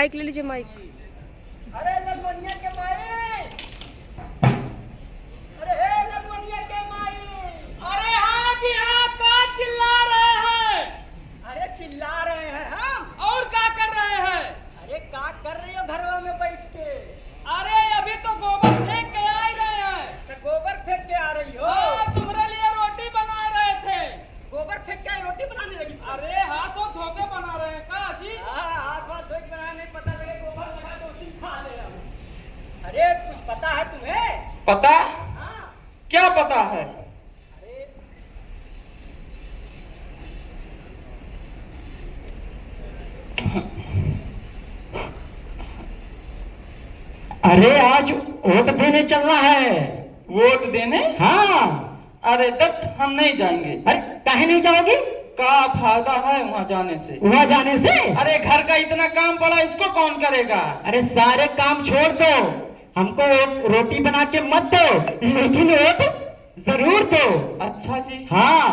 Mic ले लीजिए mic. अरे ललमनिया के माई, अरे हे ललमनिया के माई, अरे हाँ जी हाँ, का चिल्ला रहे हैं? अरे चिल्ला रहे हैं हम। और क्या कर रहे हैं? अरे क्या कर रही हो घरवा में बैठ के? अरे अभी तो गोबर फेंक के आ ही रहे हैं। अच्छा गोबर फेंक के आ रही हो? तुम्हारे लिए रोटी बना रहे थे। गोबर फेंक के रोटी बनाने लगी? अरे हाथों धो के बना रहे हैं का जी? हाँ हाथ धो के बना, नहीं पता लगे गोबर लगा तो उसी खा ले। अरे कुछ पता है तुम्हें? पता? हाँ क्या पता है? अरे आज वोट देने चलना है। वोट देने? हाँ। अरे दत्त हम नहीं जाएंगे। अरे काहे नहीं जाओगी? का फायदा है वहाँ जाने से? वहाँ जाने से? अरे घर का इतना काम पड़ा, इसको कौन करेगा? अरे सारे काम छोड़ दो, हमको रोटी बना के मत दो, लेकिन वोट जरूर दो। अच्छा जी। हाँ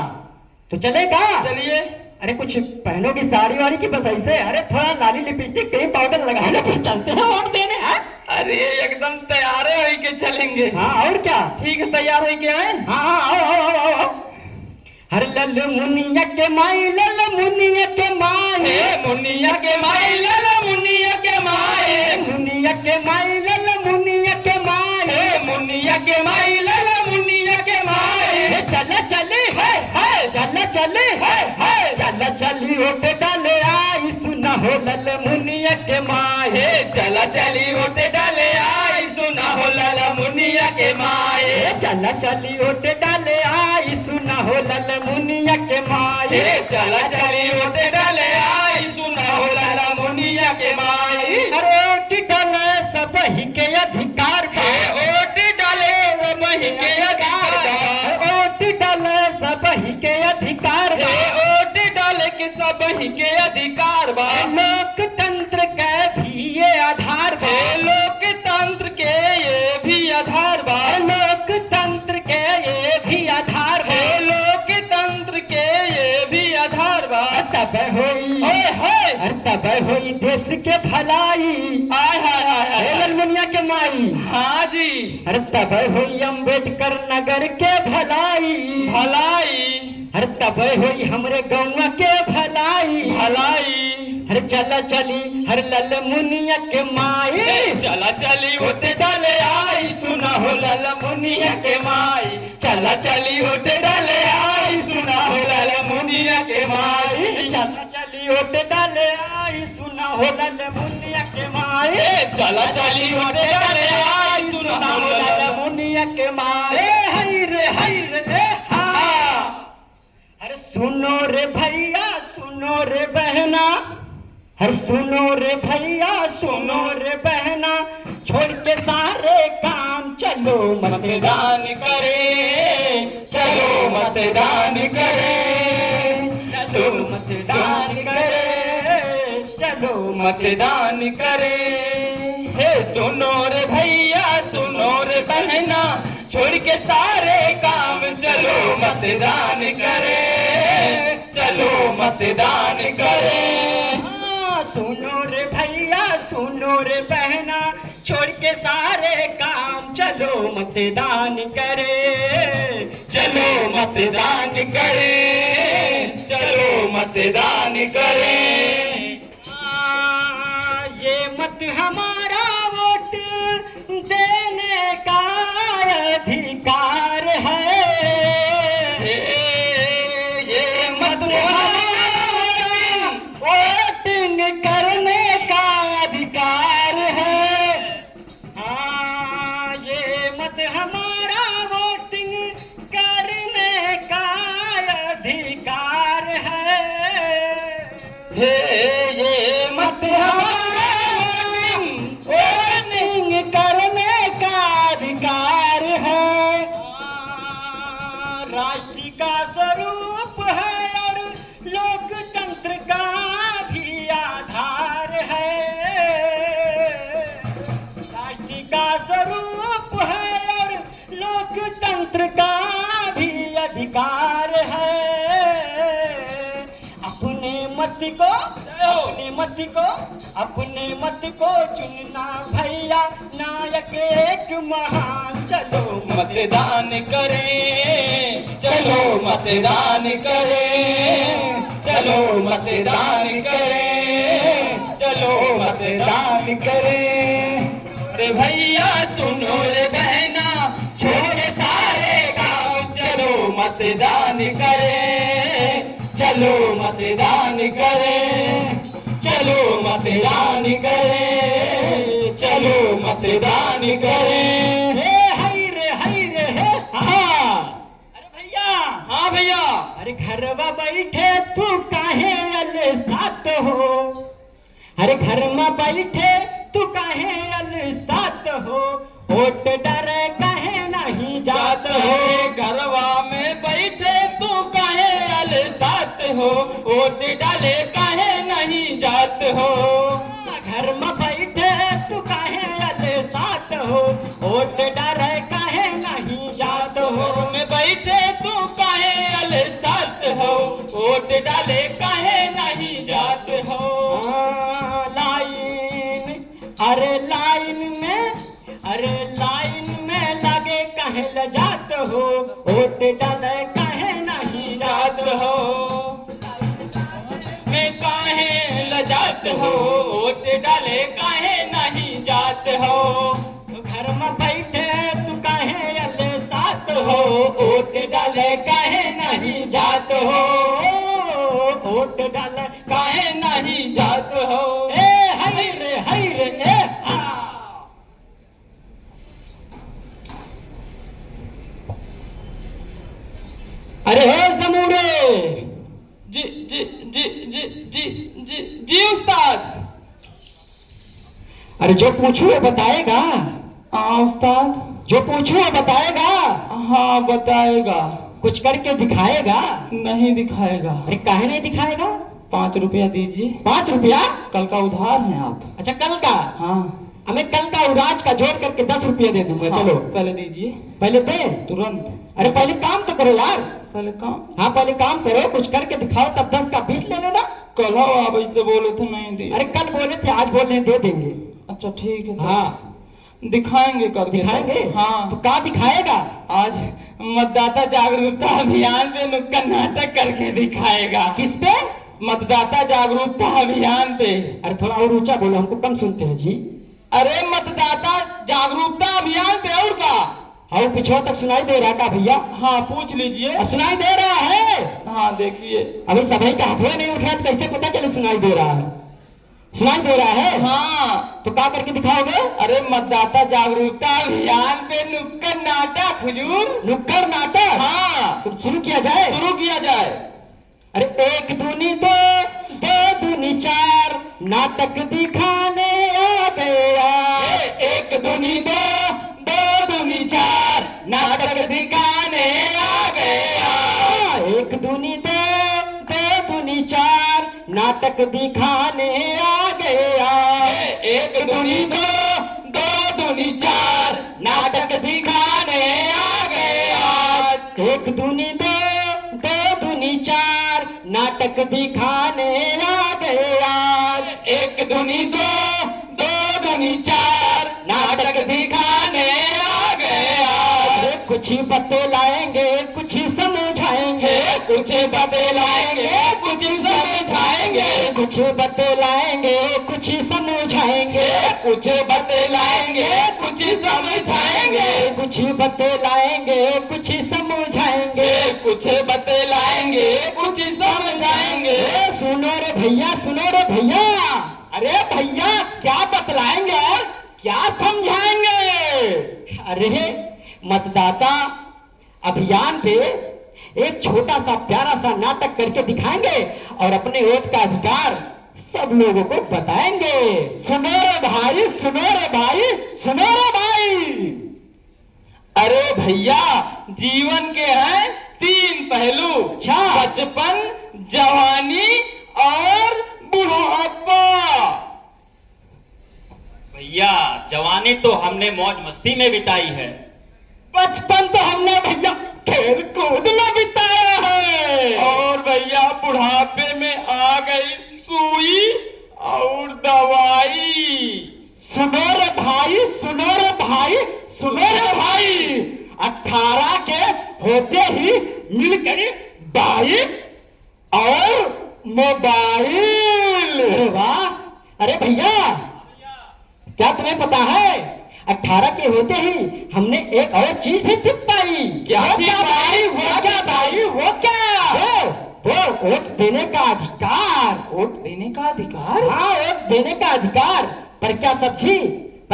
तो चलेगा? चलिए। अरे कुछ पहनोगी साड़ी वाड़ी की? बस ऐसे? अरे थोड़ा लाली लिपस्टिक कहीं पाउडर लगा लो, फिर चलते हैं वोट देने। हाँ अरे एकदम तैयार है के चलेंगे। हाँ और क्या? ठीक है, तैयार है के आए? हाँ हाँ आओ। हर लल मुनिया के माई, लल मुनिया के माई, मुनिया के माई, लल मुनिया के माई, मुनिया के माई, लल मुनिया के माई, मुनिया के माई, लल मुनिया के माई। चल चली है चल चली है चल चली वोट डाले आई, सुना हो लल मुनिया के माई, चला चली वोट डाले आई, सुना हो लल मुनिया के माई, चल चली वोट डाले आई, सुना हो लल मुनिया के माई, चला चली वोट डाले आई, सुना हो लल मुनिया के माई। अरे वोट डाले सब ही के अधिकार बा, वोट डाले सब ही के अधिकार बा, वोट डाले सब ही के अधिकार बा, वोट डाले के सब ही के अधिकार बा, लोकतंत्र के भी ये आधार बा, लोकतंत्र के ये भी आधार बा, लोकतंत्र के ये भी आधार बा, लोकतंत्र के ये भी आधार बा। तब होई देश के भलाई, हाय हाय हाय हाय। ललमुनिया के माई। हाँ जी। अरे तब होई अम्बेडकर नगर के भलाई, भलाई, अरे तब होई हमरे गौवा के भलाई, भलाई। अरे चला चली हर लल मुनिया के माई, चला चली वोट डाले आई, सुना हो लल मुनिया के माई, चला चली वोट डाले आई, सुना हो लल मुनिया के माई, चला चली वोट डाले आई, सुना हो लल मुनिया के माई, चला चली वोट डाले आई, सुना हो लल मुनिया के माई। हई रे हाँ। अरे सुनो रे भैया, सुनो रे बहना, हर सुनो रे भैया, सुनो रे बहना, छोड़ के सारे काम चलो मतदान करें, चलो मतदान करें, चलो मतदान करें, चलो मतदान करें। हे सुनो रे भैया, सुनो रे बहना, छोड़ के सारे काम चलो मतदान करें, चलो मतदान करें। सुनो रे भैया, सुनो रे बहना, छोड़ के सारे काम चलो मतदान करें, चलो मतदान करें, चलो मतदान करें। ये मत हमारा वोट देने का अधिकार है, ये मत वोटिंग करने का अधिकार है। हाँ ये मत हमारा वोटिंग करने का अधिकार है, ये मत वोटिंग करने का अधिकार है। राष्ट्र का स्वरूप है और लोकतंत्र का भी आधार है, राष्ट्र का स्वरूप है और लोकतंत्र का भी अधिकार है। अपने मत को मत को, अपने मत को चुनना भैया, नायक एक महान। चलो मतदान करें, चलो मतदान करें, चलो मतदान करें, चलो मतदान करें। रे भैया सुनो रे बहना, छोड़ सारे गाँव, चलो मतदान करें, चलो मतदान करें, चलो मतदान करें, चलो मतदान करें। हे हई रे हे हाँ। अरे भैया, हाँ भैया। अरे घरवा बैठे तू काहे अलसात हो, अरे घर में बैठे तू काहे अलसात हो, वोट डरे काहे नहीं जात हो। घरवा में बैठे तू काहे अलसात हो, वोट डाले काहे नहीं जात हो। घर में बैठे तू काहे अलसात हो, वोट डरे काहे नहीं जात हो। में बैठे तू काहे अलसात हो, वोट डाले काहे नहीं जात हो। लाइन, अरे लाइन में, अरे लाइन में लगे काहे लजात हो, वोट डाले काहे नहीं जात हो। में काहे लजात हो, वोट डाले काहे नहीं जात हो। घर में बैठे तू काहे अलसात हो, वोट डाले काहे नहीं जात हो, वोट डाले काहे नहीं जात हो। ए हई रे ए आ। अरे हे जमूरे। जी जी जी जी जी जी जी उस्ताद। अरे जो पूछू वो बताएगा। हाँ उस्ताद। जो पूछू वो बताएगा। हाँ बताएगा। कुछ करके दिखाएगा। नहीं दिखाएगा। अरे काहे नहीं दिखाएगा? 5 रुपया दीजिए। 5 रुपया? कल का उधार है आप। अच्छा कल का? हाँ। हमें कल का उराज का जोड़ करके 10 रुपया दे दूंगा। हाँ, चलो पहले दीजिए। पहले दे। तुरंत। अरे पहले काम तो करो यार। पहले काम। हाँ पहले काम करो, कुछ करके दिखाओ, तब 10 का 20 ले लेना। कल आप ऐसे बोले थे नहीं दी। अरे कल बोले थे, आज बोल रहे हैं दे देंगे। अच्छा ठीक है तो। हाँ दिखाएंगे करके। दिखाएंगे। हाँ तो क्या दिखाएगा? आज मतदाता जागरूकता अभियान पे नुक्कड़ नाटक करके दिखाएगा। किस पे? मतदाता जागरूकता अभियान पे। अरे थोड़ा और ऊंचा बोलो, हमको कम सुनते हैं जी। अरे मतदाता जागरूकता अभियान पे और का। और पिछवा तक सुनाई दे रहा का भैया? हाँ पूछ लीजिए। सुनाई दे रहा है? हाँ देखिए। अभी सभी का हाथ नहीं उठा तो कैसे पता चले सुनाई दे रहा है? सुनाई दे रहा है? हाँ तो क्या करके दिखाओगे? अरे मतदाता जागरूकता अभियान पे नुक्कड़ नाटक हुजूर। नुक्कड़ नाटक? हाँ तो शुरू किया जाए। शुरू किया जाए। अरे 1 दूनी 2, 2 दूनी 4, नाटक दिखाने आ गया। 1 दूनी 2, 2 दूनी 4, नाटक दिखाने आ गया। 1 दूनी 2, 2 दूनी 4, नाटक दिखाने आ गया। 1 दूनी 2, 2 दूनी 4, नाटक दिखाने आ गया। 1 दूनी 2, 2 दूनी 4, नाटक दिखाने आ गया। 1 दूनी 2, 2 दूनी 4, नाटक दिखाने आ गया। अरे कुछ ही बतलाएंगे, कुछ ही समझाएंगे, कुछ बतलाएंगे, कुछ समझाएंगे, कुछ बतलाएंगे, कुछ समझाएंगे, कुछ बतलाएंगे, कुछ समझाएंगे, कुछ बतलाएंगे, कुछ समझाएंगे, कुछ बतलाएंगे, कुछ समझाएंगे। सुनो रे भैया, सुनो रे भैया। अरे भैया क्या बतलाएंगे और क्या समझाएंगे? अरे मतदाता अभियान पे एक छोटा सा प्यारा सा नाटक करके दिखाएंगे और अपने वोट का अधिकार सब लोगों को बताएंगे। सुनो रे भाई, सुनो रे भाई, सुनो रे भाई। अरे भैया जीवन के हैं 3 पहलू। अच्छा। बचपन, जवानी और बुढ़ापा। भैया जवानी तो हमने मौज मस्ती में बिताई है। बचपन तो हमने भैया खेल कूद में बिताया है। और भैया बुढ़ापे में आ गई सुई और भाई मिलकर बाइक और मोबाइल। वाह! अरे भैया, क्या तुम्हें पता है 18 के होते ही हमने एक और चीज भी दिख पाई। क्या भाई? वो क्या भाई? वो क्या? वो वोट देने का अधिकार। वोट देने का अधिकार? हाँ, वोट देने का अधिकार। पर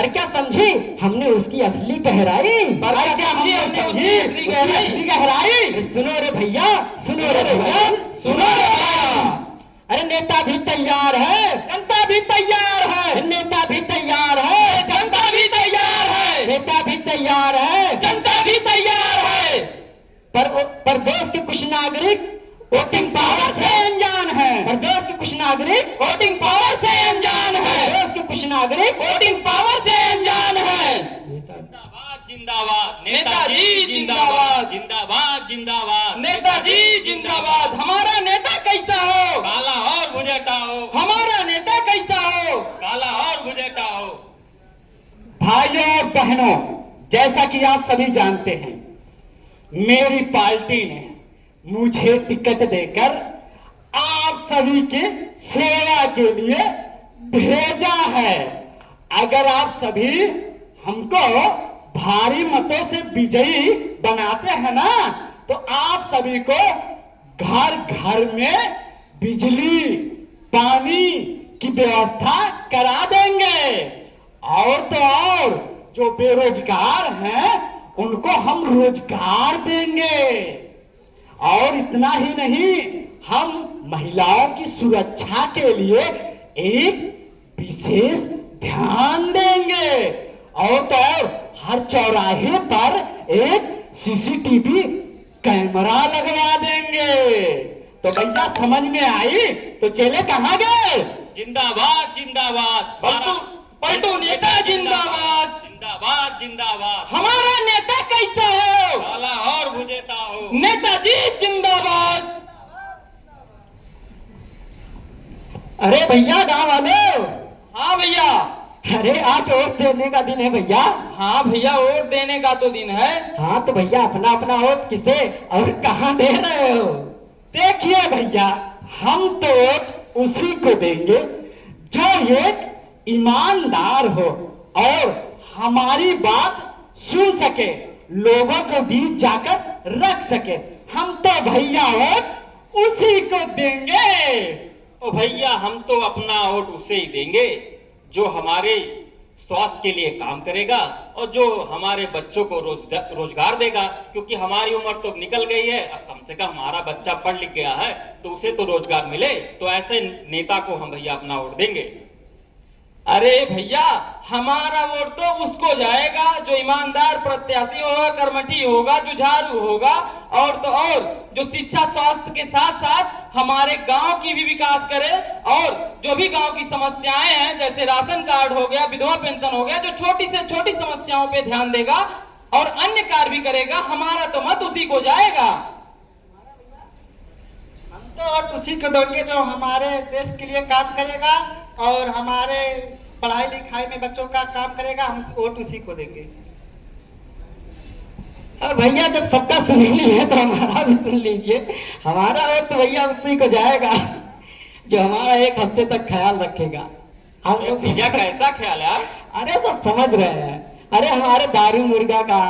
क्या समझी हमने उसकी असली गहराई। सुनो रे भैया, सुनो रे भैया, सुनो रे भैया। अरे नेता भी तैयार है, जनता भी तैयार है। नेता भी तैयार है, जनता भी तैयार है। नेता भी तैयार है, जनता भी तैयार है। पर देश के कुछ नागरिक वोटिंग पावर से अनजान है। पर देश के कुछ नागरिक वोटिंग पावर से अनजान है। देश के कुछ नागरिक वोटिंग पावर से अनजान है। जिंदाबाद जिंदाबाद नेताजी जिंदाबाद, जिंदाबाद जिंदाबाद नेताजी जिंदाबाद। हमारा नेता कैसा हो? काला और भुजेटा हो, हमारा नेता कैसा हो? काला और भुजेटा हो। भाइयों और बहनों, जैसा कि आप सभी जानते हैं, मेरी पार्टी ने मुझे टिकट देकर आप सभी की सेवा के लिए भेजा है। अगर आप सभी हमको भारी मतों से विजयी बनाते हैं ना, तो आप सभी को घर घर में बिजली पानी की व्यवस्था करा देंगे। और तो और जो बेरोजगार हैं उनको हम रोजगार देंगे। और इतना ही नहीं, हम महिलाओं की सुरक्षा के लिए एक विशेष ध्यान देंगे। और तो और हर चौराहे पर एक सीसीटीवी कैमरा लगवा देंगे। तो भैया समझ में आई? तो चले कहाँ गए? जिंदाबाद जिंदाबाद पलटू नेता जिंदाबाद, जिंदाबाद जिंदाबाद। हमारा नेता कैसा हो? काला और भुजेटा हो। नेताजी जिंदाबाद। अरे भैया, गाँव वालों, हाँ भैया। अरे आज वोट देने का दिन है भैया। हाँ भैया, वोट देने का तो दिन है। हाँ तो भैया, अपना अपना वोट किसे और कहाँ दे रहे हो? देखिए भैया, हम तो वोट उसी को देंगे जो एक ईमानदार हो और हमारी बात सुन सके, लोगों को बीच जाकर रख सके। हम तो भैया वोट उसी को देंगे। ओ भैया, हम तो अपना वोट उसे ही देंगे जो हमारे स्वास्थ्य के लिए काम करेगा और जो हमारे बच्चों को रोजगार देगा। क्योंकि हमारी उम्र तो निकल गई है, अब कम से कम हमारा बच्चा पढ़ लिख गया है तो उसे तो रोजगार मिले। तो ऐसे नेता को हम भैया अपना वोट देंगे। अरे भैया, हमारा वोट तो उसको जाएगा जो ईमानदार प्रत्याशी होगा, कर्मठी होगा, जुझारू होगा। और तो और जो शिक्षा स्वास्थ्य के साथ साथ हमारे गांव की भी विकास करे और जो भी गांव की समस्याएं हैं, जैसे राशन कार्ड हो गया, विधवा पेंशन हो गया, जो छोटी से छोटी समस्याओं पे ध्यान देगा और अन्य कार्य भी करेगा, हमारा तो मत उसी को जाएगा। हम तो वोट उसी को देंगे जो हमारे देश के लिए काम करेगा और हमारे पढ़ाई लिखाई में बच्चों का काम करेगा। हम वोट उसी को देंगे। और भैया, जब सबका सुन लिए तो हमारा भी सुन लीजिए। हमारा वोट तो भैया उसी को जाएगा जो हमारा एक हफ्ते तक ख्याल रखेगा। हम लोग भैया कैसा ख्याल है? अरे सब समझ रहे हैं। अरे हमारे दारू मुर्गा का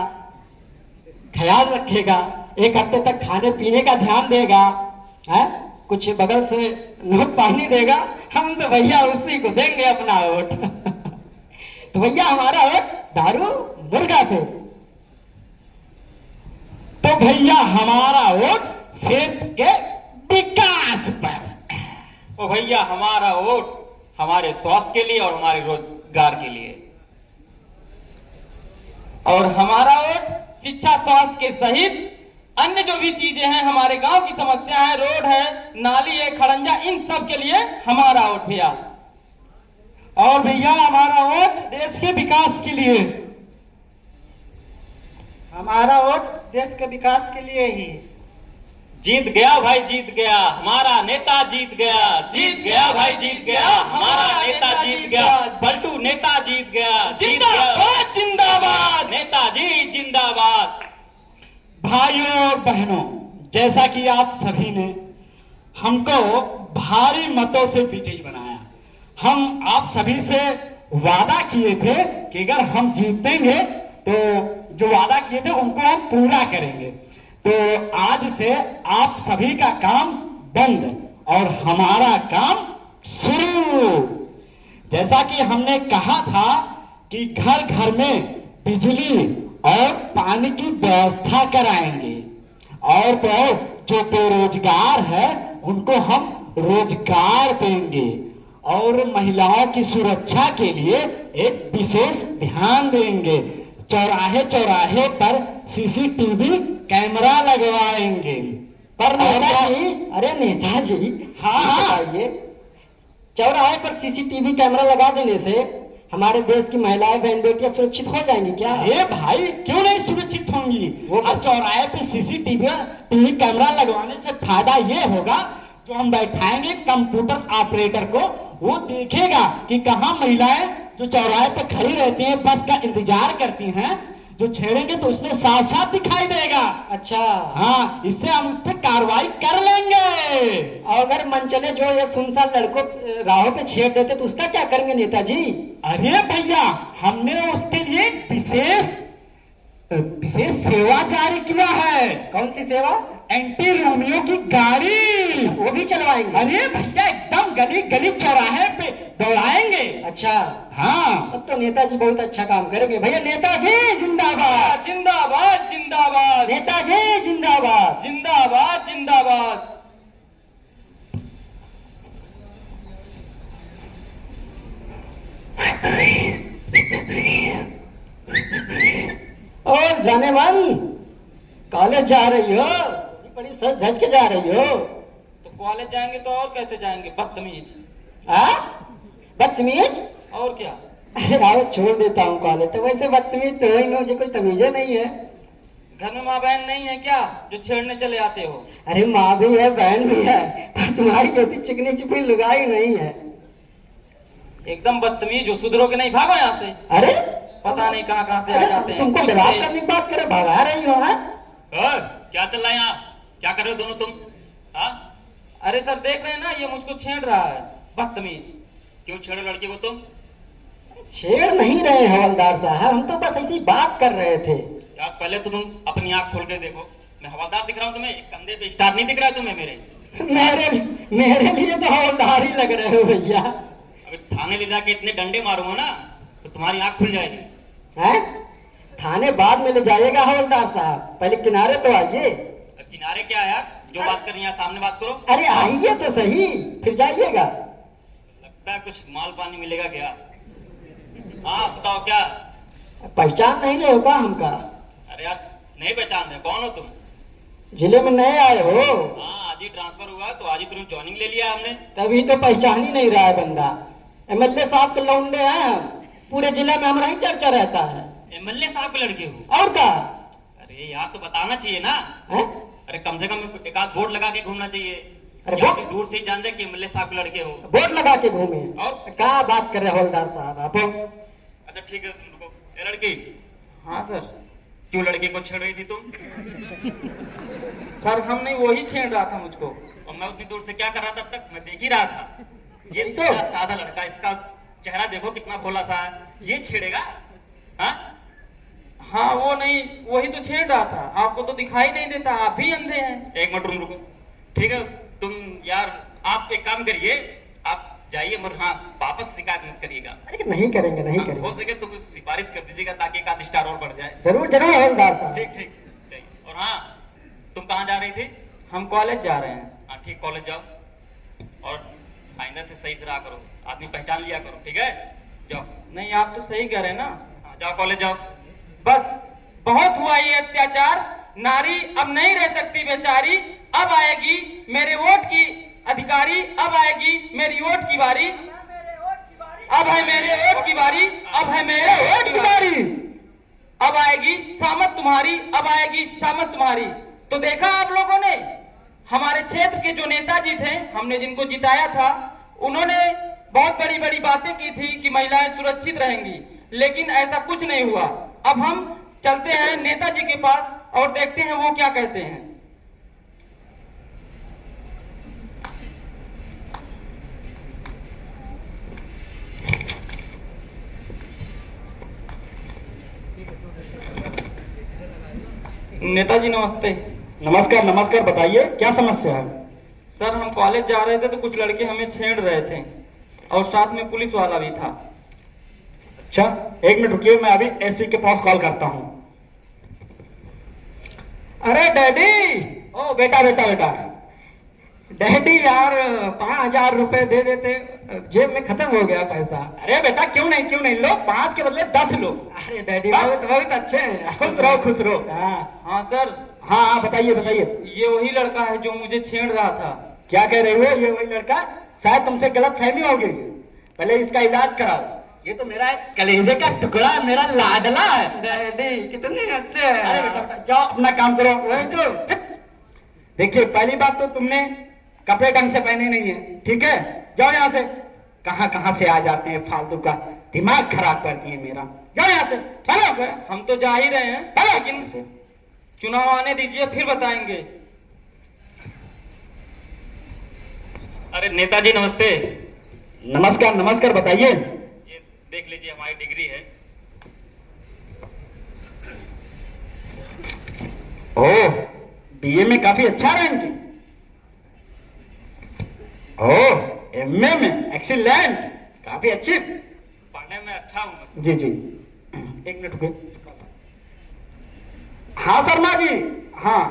ख्याल रखेगा, एक हफ्ते तक खाने पीने का ध्यान देगा, है कुछ बगल से नोट पानी देगा। हम तो भैया उसी को देंगे अपना वोट। तो भैया, हमारा वोट दारू मुर्गा पे। तो भैया, हमारा वोट क्षेत्र के विकास पर। ओ भैया, हमारा वोट हमारे स्वास्थ्य के लिए और हमारे रोजगार के लिए। और हमारा वोट शिक्षा स्वास्थ्य के सहित अन्य जो भी चीजें हैं, हमारे गांव की समस्या है, रोड है, नाली है, खड़ंजा, इन सब के लिए हमारा वोट भैया। और भैया, हमारा वोट देश के विकास के लिए। हमारा वोट देश के विकास के लिए ही। जीत गया भाई, जीत गया हमारा नेता, जीत गया, जीत गया भाई, जीत गया हमारा नेता, जीत गया पलटू नेता, जीत गया, जीत गया जिंदाबाद जिंदाबाद नेताजी जिंदाबाद। भाइयों और बहनों, जैसा कि आप सभी ने हमको भारी मतों से विजयी बनाया, हम आप सभी से वादा किए थे कि अगर हम जीतेंगे तो जो वादा किए थे उनको हम पूरा करेंगे। तो आज से आप सभी का काम बंद और हमारा काम शुरू। जैसा कि हमने कहा था कि घर घर में बिजली और पानी की व्यवस्था कराएंगे, और तो और जो बेरोजगार है उनको हम रोजगार देंगे, और महिलाओं की सुरक्षा के लिए एक विशेष ध्यान देंगे। चौराहे चौराहे पर सीसीटीवी कैमरा लगवाएंगे। पर नेताजी, अरे नेताजी, हाँ, बताइए, चौराहे पर सीसीटीवी कैमरा लगा देने से हमारे देश की महिलाएं बहन बेटियां सुरक्षित हो जाएंगी क्या? अरे भाई क्यों नहीं सुरक्षित होंगी? वो अब चौराहे पे सीसीटीवी कैमरा लगवाने से फायदा ये होगा, जो हम बैठाएंगे कंप्यूटर ऑपरेटर को, वो देखेगा कि कहाँ महिलाएं जो चौराहे पे खड़ी रहती हैं, बस का इंतजार करती हैं, जो छेड़ेंगे तो उसमें साफ साफ दिखाई देगा। अच्छा, हाँ, इससे हम उस पर कार्रवाई कर लेंगे। और अगर मन चले जो ये सुनसान लड़कों राहों पे छेड़ देते तो उसका क्या करेंगे नेताजी? अरे भैया, हमने उसके लिए विशेष सेवा जारी किया है। कौन सी सेवा? एंटी रोमियो की गाड़ी, वो भी चलवाएंगे? अरे भैया एकदम गली गली चौराहे पे दौड़ाएंगे। अच्छा, हाँ, अब तो नेताजी बहुत अच्छा काम करेंगे। भैया नेताजी जिंदाबाद, जिंदाबाद जिंदाबाद नेताजी जिंदाबाद। जिंदाबाद जिंदाबाद। और जाने मन, कॉलेज जा रही हो? बड़ी सज धज के जा रही हो। तो कॉलेज जाएंगे तो और कैसे जाएंगे, बदतमीज। बदतमीज? और क्या? अरे आओ छोड़ देता हूँ कॉलेज, तो वैसे बदतमीज तो ही मुझे कोई तमीजे नहीं है। घर में माँ बहन नहीं है क्या जो छेड़ने चले आते हो? अरे माँ भी है बहन भी है, पर तुम्हारी जैसी चिकनी चुपड़ी लुगाई नहीं है। एकदम बदतमीज हो, सुधरो के नहीं, भागो यहाँ से। अरे पता नहीं कहाँ कहाँ से आ जाते हैं। तुमको डराव करने की बात करे, भगा रही हो? है क्या चल रहा है यहाँ? क्या कर रहे हो दोनों तुम? हाँ, अरे सर देख रहे हैं ना, ये मुझको छेड़ रहा है, बदतमीज। क्यों छेड़ो लड़की को तुम? छेड़ नहीं रहे हवलदार साहब, हम तो बस ऐसी बात कर रहे थे। यार पहले तुम अपनी आंख खोल के देखो, मैं हवलदार दिख रहा हूँ तुम्हें? कंधे पे स्टार नहीं दिख रहा है तुम्हें मेरे? मेरे लिए तो हवलदार ही लग रहे हो भैया। अभी थाने ले जाके इतने डंडे मारूंगा ना तो तुम्हारी आंख खुल जाएगी। हैं? थाने बाद में ले जाइएगा हवलदार साहब, पहले किनारे तो आइए। किनारे क्या है यार, जो बात कर रही है सामने बात करो। अरे आइए तो सही, फिर जाइएगा। लगता है कुछ माल पानी मिलेगा क्या? हाँ बताओ क्या? पहचान नहीं रहे होगा हमका? अरे यार नहीं पहचान रहे, कौन हो तुम? जिले में नए आए हो? हाँ, आज ही ट्रांसफर हुआ तो आज ही तुरंत ज्वाइनिंग ले लिया हमने। तभी तो पहचान ही नहीं रहा है बंदा। एमएलए साहब के लौंडे हैं हम, पूरे जिले में हमारा ही चर्चा रहता है। एमएलए साहब के लड़के हो? और क्या? अरे यार तो बताना चाहिए ना। है? अरे कम से कम एक आध बोर्ड लगा के घूमना चाहिए। अरे या बोर्ड? फिर दूर से ही जान जाए कि एमएलए साहब के लड़के हो। बोर्ड लगा के घूमे? और? क्या बात कर रहे हो हवलदार साहब आप? अच्छा ठीक है, तुम रुको। ए लड़की। हाँ सर। क्यों लड़के को छेड़ रही थी तुम? सर हम नहीं, वही छेड़ रहा था मुझको। और मैं उतनी दूर से क्या कर रहा था तब तक? मैं देख ही रहा था। ये तो? सीधा साधा लड़का, इसका चेहरा देखो कितना भोला सा है, ये छेड़ेगा? हाँ हाँ वो नहीं, वही तो छेड़ रहा था। आपको तो दिखाई नहीं देता, आप भी अंधे हैं। एक मिनट रुको। ठीक है तुम यार, आप एक काम करिए, आप जाइए, मगर हाँ वापस शिकायत मत करिएगा। अरे नहीं करेंगे, नहीं हाँ, करेंगे। हो सके तो कुछ सिफारिश कर दीजिएगा ताकि एक आध स्टार और बढ़ जाए। जरूर जरूर हवलदार साहब। ठीक ठीक ठीक। और हाँ, तुम कहाँ जा रही थी? हम कॉलेज जा रहे हैं। हाँ ठीक, कॉलेज जाओ और आईना से सही से रहा करो, आदमी पहचान लिया करो, ठीक है? जाओ। नहीं आप तो सही कह रहे हैं ना। हाँ जाओ, कॉलेज जाओ। बस बहुत हुआ ये अत्याचार, नारी अब नहीं रह सकती बेचारी। अब आएगी मेरे वोट की अधिकारी, अब आएगी मेरी वोट की बारी। अब है मेरे वोट की बारी, अब है मेरे वोट की बारी। अब आएगी सामत तुम्हारी, अब आएगी सामत तुम्हारी। तो देखा आप लोगों ने, हमारे क्षेत्र के जो नेताजी थे, हमने जिनको जिताया था, उन्होंने बहुत बड़ी बड़ी बातें की थी कि महिलाएं सुरक्षित रहेंगी, लेकिन ऐसा कुछ नहीं हुआ। अब हम चलते हैं नेताजी के पास और देखते हैं वो क्या कहते हैं। नेताजी नमस्ते। नमस्कार नमस्कार, बताइए क्या समस्या है। सर हम कॉलेज जा रहे थे तो कुछ लड़के हमें छेड़ रहे थे और साथ में पुलिस वाला भी था। अच्छा, एक मिनट रुकिए, मैं अभी एसपी के पास कॉल करता हूँ। अरे डैडी, ओ बेटा बेटा बेटा, डैडी यार 5,000 रुपए दे देते, जेब में खत्म हो गया पैसा। अरे बेटा क्यों नहीं लो, 5 के बदले 10 लो। अरे डैडी बहुत बहुत अच्छे हैं, खुश रहो खुश रहो। हाँ सर। हाँ बताइए बताइए। ये वही लड़का है जो मुझे छेड़ रहा था। क्या कह रहे हो, ये वही लड़का? शायद तुमसे गलत फहमी हो गई, पहले इसका इलाज कराओ। ये तो मेरा कलेजे का टुकड़ा, मेरा लाडला है। डैडी कितने अच्छे हैं। अरे बेटा जाओ अपना काम करो। वही तो देखिए, पहली बात तो तुमने कपड़े ढंग से पहने नहीं है, ठीक है? जाओ यहाँ से। कहाँ से आ जाते हैं, फालतू का दिमाग खराब करती है मेरा। जाओ यहाँ से, चलो। हम तो जा ही रहे हैं, लेकिन चुनाव आने दीजिए फिर बताएंगे। अरे नेताजी नमस्ते। नमस्कार नमस्कार, बताइए। ये देख लीजिए हमारी डिग्री है। ओह, बीए में काफी अच्छा रैंक है। ओह, एमए में एक्सीलेंट, काफी अच्छी। पढ़ने में अच्छा हूँ। जी जी, एक मिनट रुकिए। हाँ शर्मा जी, हाँ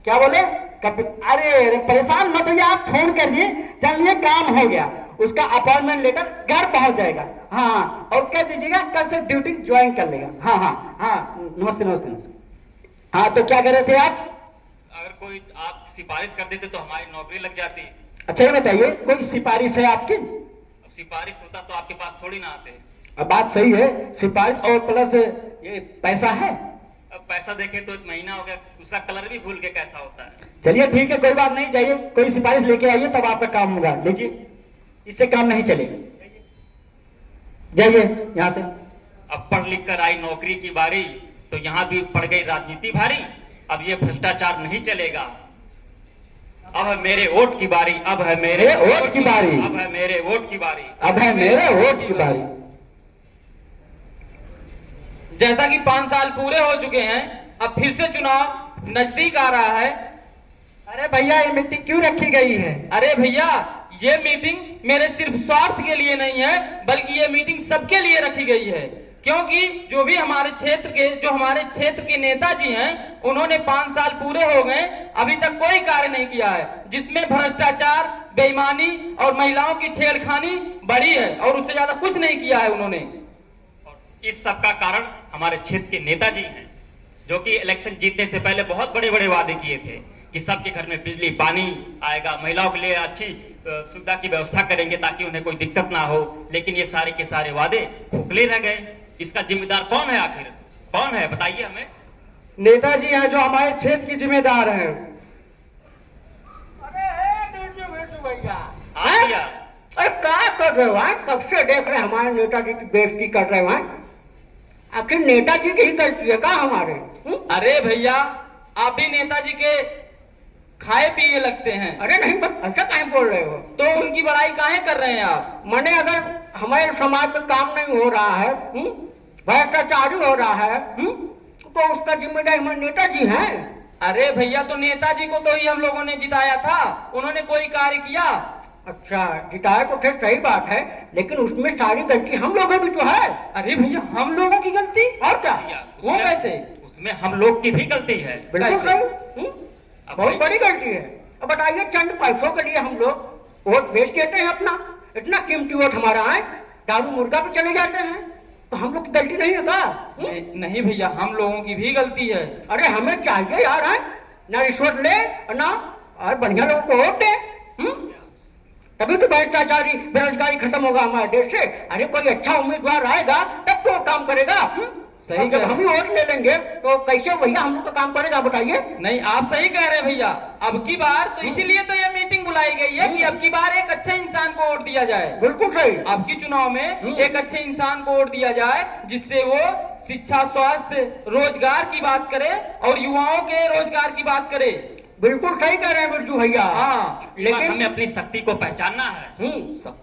क्या बोले? कब? अरे परेशान मत होइए, आप फोन करिए, चलिए काम हो गया, उसका अपॉइंटमेंट लेकर घर पहुंच जाएगा। हाँ, और कह दीजिएगा कल से ड्यूटी ज्वाइन कर लेगा। हाँ हाँ हाँ, नमस्ते नमस्ते नमस्ते। हाँ तो क्या कह रहे थे आप? अगर कोई आप सिफारिश कर देते तो हमारी नौकरी लग जाती। अच्छा ये बताइए, कोई सिफारिश है आपकी? अब सिफारिश होता तो आपके पास थोड़ी ना आते। अब बात सही है, सिफारिश और प्लस ये पैसा है। अब पैसा देखे तो 1 महीना हो गया, उसका कलर भी भूल के कैसा होता है। चलिए ठीक है, कोई बात नहीं, जाइए कोई सिफारिश लेके आइए तब आपका काम होगा। लीजिए, इससे काम नहीं चलेगा, जाइए यहाँ से। अब पढ़ लिख कर आई नौकरी की बारी तो यहाँ भी पड़ गई राजनीति भारी। अब ये भ्रष्टाचार नहीं चलेगा। अब है मेरे वोट की बारी, अब है मेरे वोट की बारी, अब है मेरे वोट की बारी, अब है मेरे वोट की बारी। जैसा कि 5 साल पूरे हो चुके हैं, अब फिर से चुनाव नजदीक आ रहा है। अरे भैया ये मीटिंग क्यों रखी गई है? अरे भैया, ये मीटिंग मेरे सिर्फ स्वार्थ के लिए नहीं है, बल्कि ये मीटिंग सबके लिए रखी गई है। क्योंकि जो भी हमारे क्षेत्र के नेताजी हैं, उन्होंने 5 साल पूरे हो गए, अभी तक कोई कार्य नहीं किया है जिसमें भ्रष्टाचार, बेईमानी और महिलाओं की छेड़खानी बढ़ी है, और उससे ज्यादा कुछ नहीं किया है उन्होंने। और इस सब का कारण हमारे क्षेत्र के नेताजी हैं, जो कि इलेक्शन जीतने से पहले बहुत बड़े बड़े वादे किए थे कि सबके घर में बिजली पानी आएगा, महिलाओं के लिए अच्छी सुविधा की व्यवस्था करेंगे ताकि उन्हें कोई दिक्कत ना हो। लेकिन ये सारे के सारे वादे खोखले रह गए। इसका जिम्मेदार कौन है? आखिर कौन है, बताइए हमें। नेताजी हैं जो हमारे क्षेत्र की जिम्मेदार हैं। भैया हाँ भैया। अरे क्या कर रहे हो भाई? कब से देख रहे हैं हमारे नेताजी की बेइज्जती कर रहे हो भाई। आखिर नेताजी की ही गलती है क्या हमारे? अरे भैया, आप भी नेताजी के खाए पिए लगते हैं। अरे नहीं, बस ऐसा काहे बोल रहे हो? तो उनकी बड़ाई काहे कर रहे हैं आप? माने अगर हमारे समाज में काम नहीं हो रहा है, भ्रष्टाचारी हो रहा है, तो उसका जिम्मेदार हमारे नेताजी हैं। अरे भैया, तो नेताजी को तो ही हम लोगों ने जिताया था, उन्होंने कोई कार्य किया? अच्छा, जिताया तो फिर सही बात है, लेकिन उसमें सारी गलती हम लोगों की तो है। अरे भैया, हम लोगों की गलती? और क्या? भैया, वो कैसे? उसमें हम लोग की भी गलती है। बिल्कुल कैसे? सही, बहुत बड़ी गलती है। अब बताइए, चंद पैसों के लिए हम लोग वोट बेच देते हैं अपना, इतना कीमती वोट हमारा है, दारू मुर्गा पे चले जाते हैं, तो हम लोग की गलती नहीं है क्या? नहीं भैया, हम लोगों की भी गलती है। अरे हमें चाहिए यार है ना रिश्वत ले और ना और बढ़िया लोगों को वोट दे, तभी तो भ्रष्टाचारी बेरोजगारी खत्म होगा हमारे देश से। अरे कोई अच्छा उम्मीदवार आएगा तब तो काम करेगा। सही जब हम ही वोट ले लेंगे तो कैसे भैया हम लोग का काम करेगा, बताइए। नहीं, आप सही कह रहे हैं भैया। अब की बार तो इसीलिए तो ये मीटिंग बुलाई गई है कि अब की बार एक अच्छे इंसान को वोट दिया जाए। बिल्कुल सही। अब की चुनाव में एक अच्छे इंसान को वोट दिया जाए जिससे वो शिक्षा, स्वास्थ्य, रोजगार की बात करे और युवाओं के रोजगार की बात करे। बिल्कुल सही कह रहे हैं बिरजू भैया। हाँ, लेकिन हमें अपनी शक्ति को पहचानना है।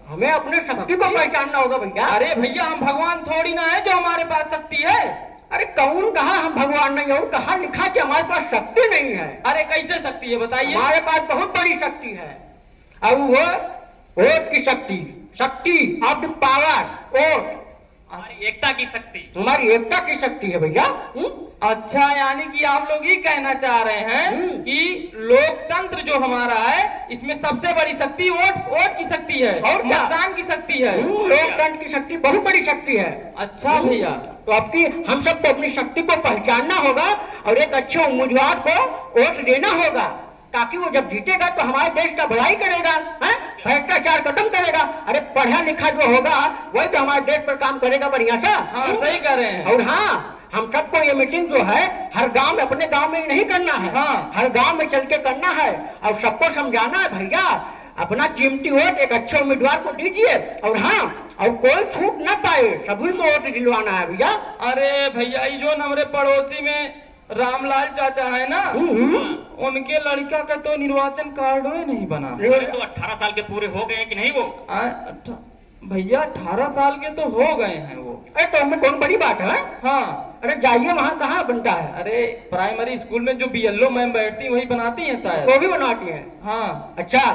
हमें अपने शक्ति को पहचानना होगा भैया। अरे भैया, हम भगवान थोड़ी ना है जो हमारे पास शक्ति है। अरे कौन कहा हम भगवान नहीं, और कहा लिखा कि हमारे पास शक्ति नहीं है। अरे कैसे शक्ति है बताइए। हमारे पास बहुत बड़ी शक्ति है, और वो वोट की शक्ति, शक्ति ऑफ द पावर, वोट, हमारी एकता की शक्ति। हमारी एकता की शक्ति है भैया। अच्छा, यानी कि आप लोग ये कहना चाह रहे हैं कि लोकतंत्र जो हमारा है इसमें सबसे बड़ी शक्ति वोट की शक्ति है और क्या? मतदान की शक्ति है। लोकतंत्र की शक्ति बहुत बड़ी शक्ति है। अच्छा भैया, तो आपकी हम सबको अपनी शक्ति को पहचानना होगा और एक अच्छे उम्मीदवार को वोट देना होगा, ताकि वो जब जीतेगा तो हमारे देश का भलाई करेगा, भ्रष्टाचार खत्म करेगा। अरे पढ़ा लिखा जो होगा वही तो हमारे देश पर काम करेगा बढ़िया सा। हाँ सही कह रहे हैं। और हाँ, हम सबको ये मीटिंग जो है हर गांव में, अपने गांव में नहीं करना है, हाँ, हर गांव में चल के करना है और सबको समझाना है भैया अपना कीमती वोट एक अच्छे उम्मीदवार को दीजिए। और हाँ, और कोई छूट ना पाए, सभी को वोट दिलवाना है भैया। अरे भैया, ये जो हमारे पड़ोसी में रामलाल चाचा है ना, उनके लड़का का तो निर्वाचन कार्ड ही नहीं बना। अरे तो 18 साल के पूरे हो गए कि नहीं वो? भैया 18 साल के तो हो गए हैं वो। अरे तो हमें कौन बड़ी बात है। हाँ, अरे जाइए, वहाँ कहाँ बनता है। अरे प्राइमरी स्कूल में जो बीएलओ मैम बैठती वही बनाती हैं शायद। वो भी बनाती है। हाँ, अच्छा,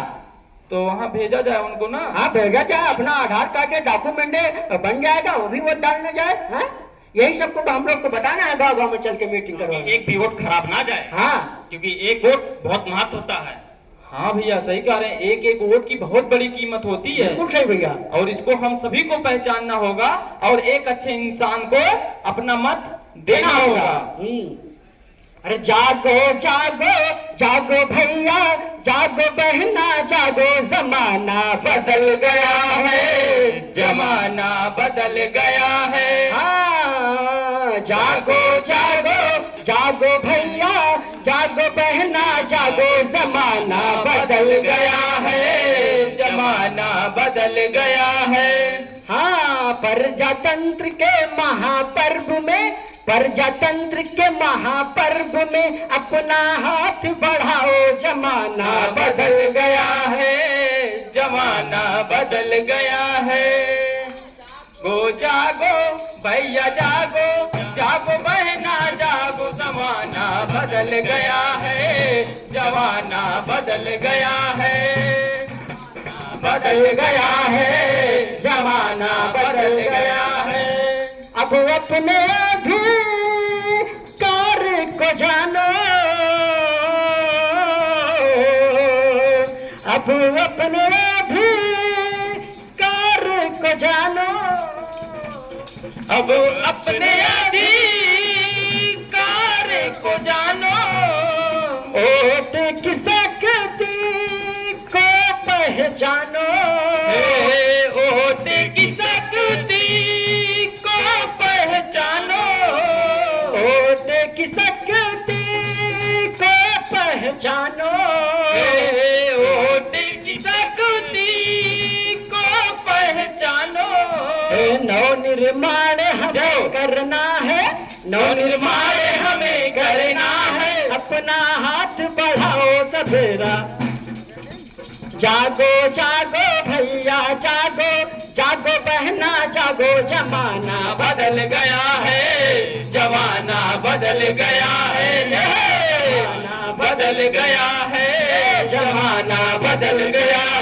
तो वहाँ भेजा जाए उनको ना। हाँ भेजा जाए, अपना आधार कार्ड के डॉक्यूमेंट बन जाएगा, वो भी वोट डालने जाए। हाँ, यही सबको हम लोग को बताना है, गाँव गाँव में चल के मीटिंग करो। एक भी वोट खराब ना जाए। हाँ, क्योंकि एक वोट बहुत महत्व होता है। हाँ भैया सही कह रहे हैं, एक एक वोट की बहुत बड़ी कीमत होती है। बिल्कुल सही भैया। और इसको हम सभी को पहचानना होगा और एक अच्छे इंसान को अपना मत देना होगा। अरे जागो जागो जागो भैया, जागो बहना, जागो, जमाना बदल गया है, जमाना बदल गया है। हाँ, जागो जागो जागो भैया, जागो बहना, जागो, जमाना बदल गया है, जमाना बदल गया है। हाँ, प्रजातंत्र के महापर्व में, प्रजातंत्र के महापर्व में अपना हाथ बढ़ाओ, जमाना बदल गया है, जमाना बदल गया है। गो जागो भैया जागो, जागो बहना जागो, जमाना बदल गया है, जमाना बदल गया है, बदल गया है, जमाना बदल गया है। अब अपने अधिकार को जानो, अब अपने अधिकार को जानो, अब अपने अधिकार को जानो, वोट की शक्ति को पहचानो, वोट की शक्ति को पहचानो, वोट की शक्ति को पहचानो, वोट की शक्ति को पहचानो। नवनिर्माण हमें करना है, नवनिर्माण हमें करना है, अपना हाथ बढ़ाओ सवेरा, जागो जागो भैया जागो, जागो बहना जागो, जमाना बदल गया है, जमाना बदल गया है, जमाना बदल गया है, जमाना बदल गया